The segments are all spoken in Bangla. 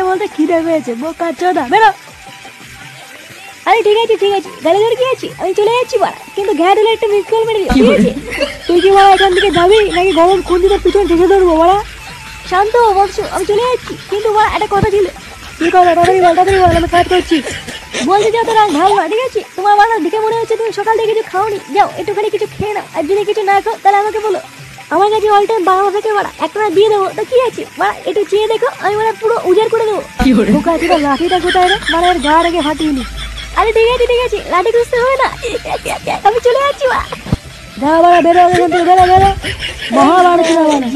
বলতে খিদে পেয়েছে, বোকা চোদা বেরো। আরে ঠিক আছে গাড়ি ধরে কি আছি, আমি চলে যাচ্ছি বাড়া, কিন্তু ঘ্যাট হলে একটা মিস কল মেরে দিও, ঠিক আছে? তুই কি বাড়া এখান থেকে যাবি নাকি গরম খুন্দিতে পিছন ঠেসে ধরবো বাড়া? শান্ত বৎস, আমি চলে যাচ্ছি, কিন্তু বাড়া একটা কথা ছিল। কি কথা? তাড়াতাড়ি বল, আমি কাজ করছি। বলতে যাও তো রাগ ভালো না, ঠিক আছে? তোমার বাড়া দেখে মনে হচ্ছে তুমি সকাল থেকে কিছু খাওনি, যাও একটুখানি কিছু খেয়ে নাও, আর যদি কিছু না খাও তাহলে আমাকে বলো, আমার কাছে অল টাইম 12 থেকে বাড়া একটা দিয়ে দেবো, তো কি আছে বাড়া, একটু চেয়ে দেখো, আমি মানে পুরো উজাড় করে দেবো। বোকা ছিল, লাঠিটা কোথায় রে? মানে এর গা রেখে ফাটিয়ে নি। আরে ঠিক আছে, লাঠি খুঁজতে হবে না, আমি চলে যাচ্ছি বা। যা বাড়া বেরো এখান থেকে, বেরো মহা বাড়ছে না বাড়া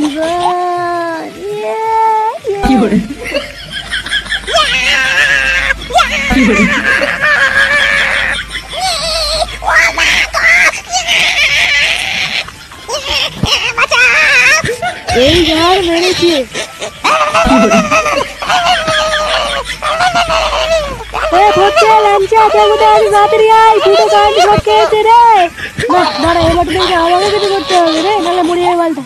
জীবন। এই গার মেরেছে। আমাকে কিছু করতে হবে রে, নাহলে মরে যাবে বালটা।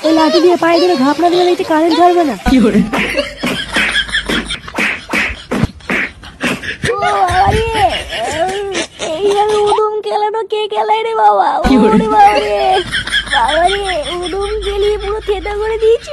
ওই লাঠি দিয়ে পায়ে দিলে ঘাপনা দিলে দেখছি কারেন্ট ছাড়বে না। এইভাবে উদুম খেলানো কে খেলায় রে বাবা? বাবা রে উদুম খেলিয়ে পুরো থেতা করে দিয়েছি।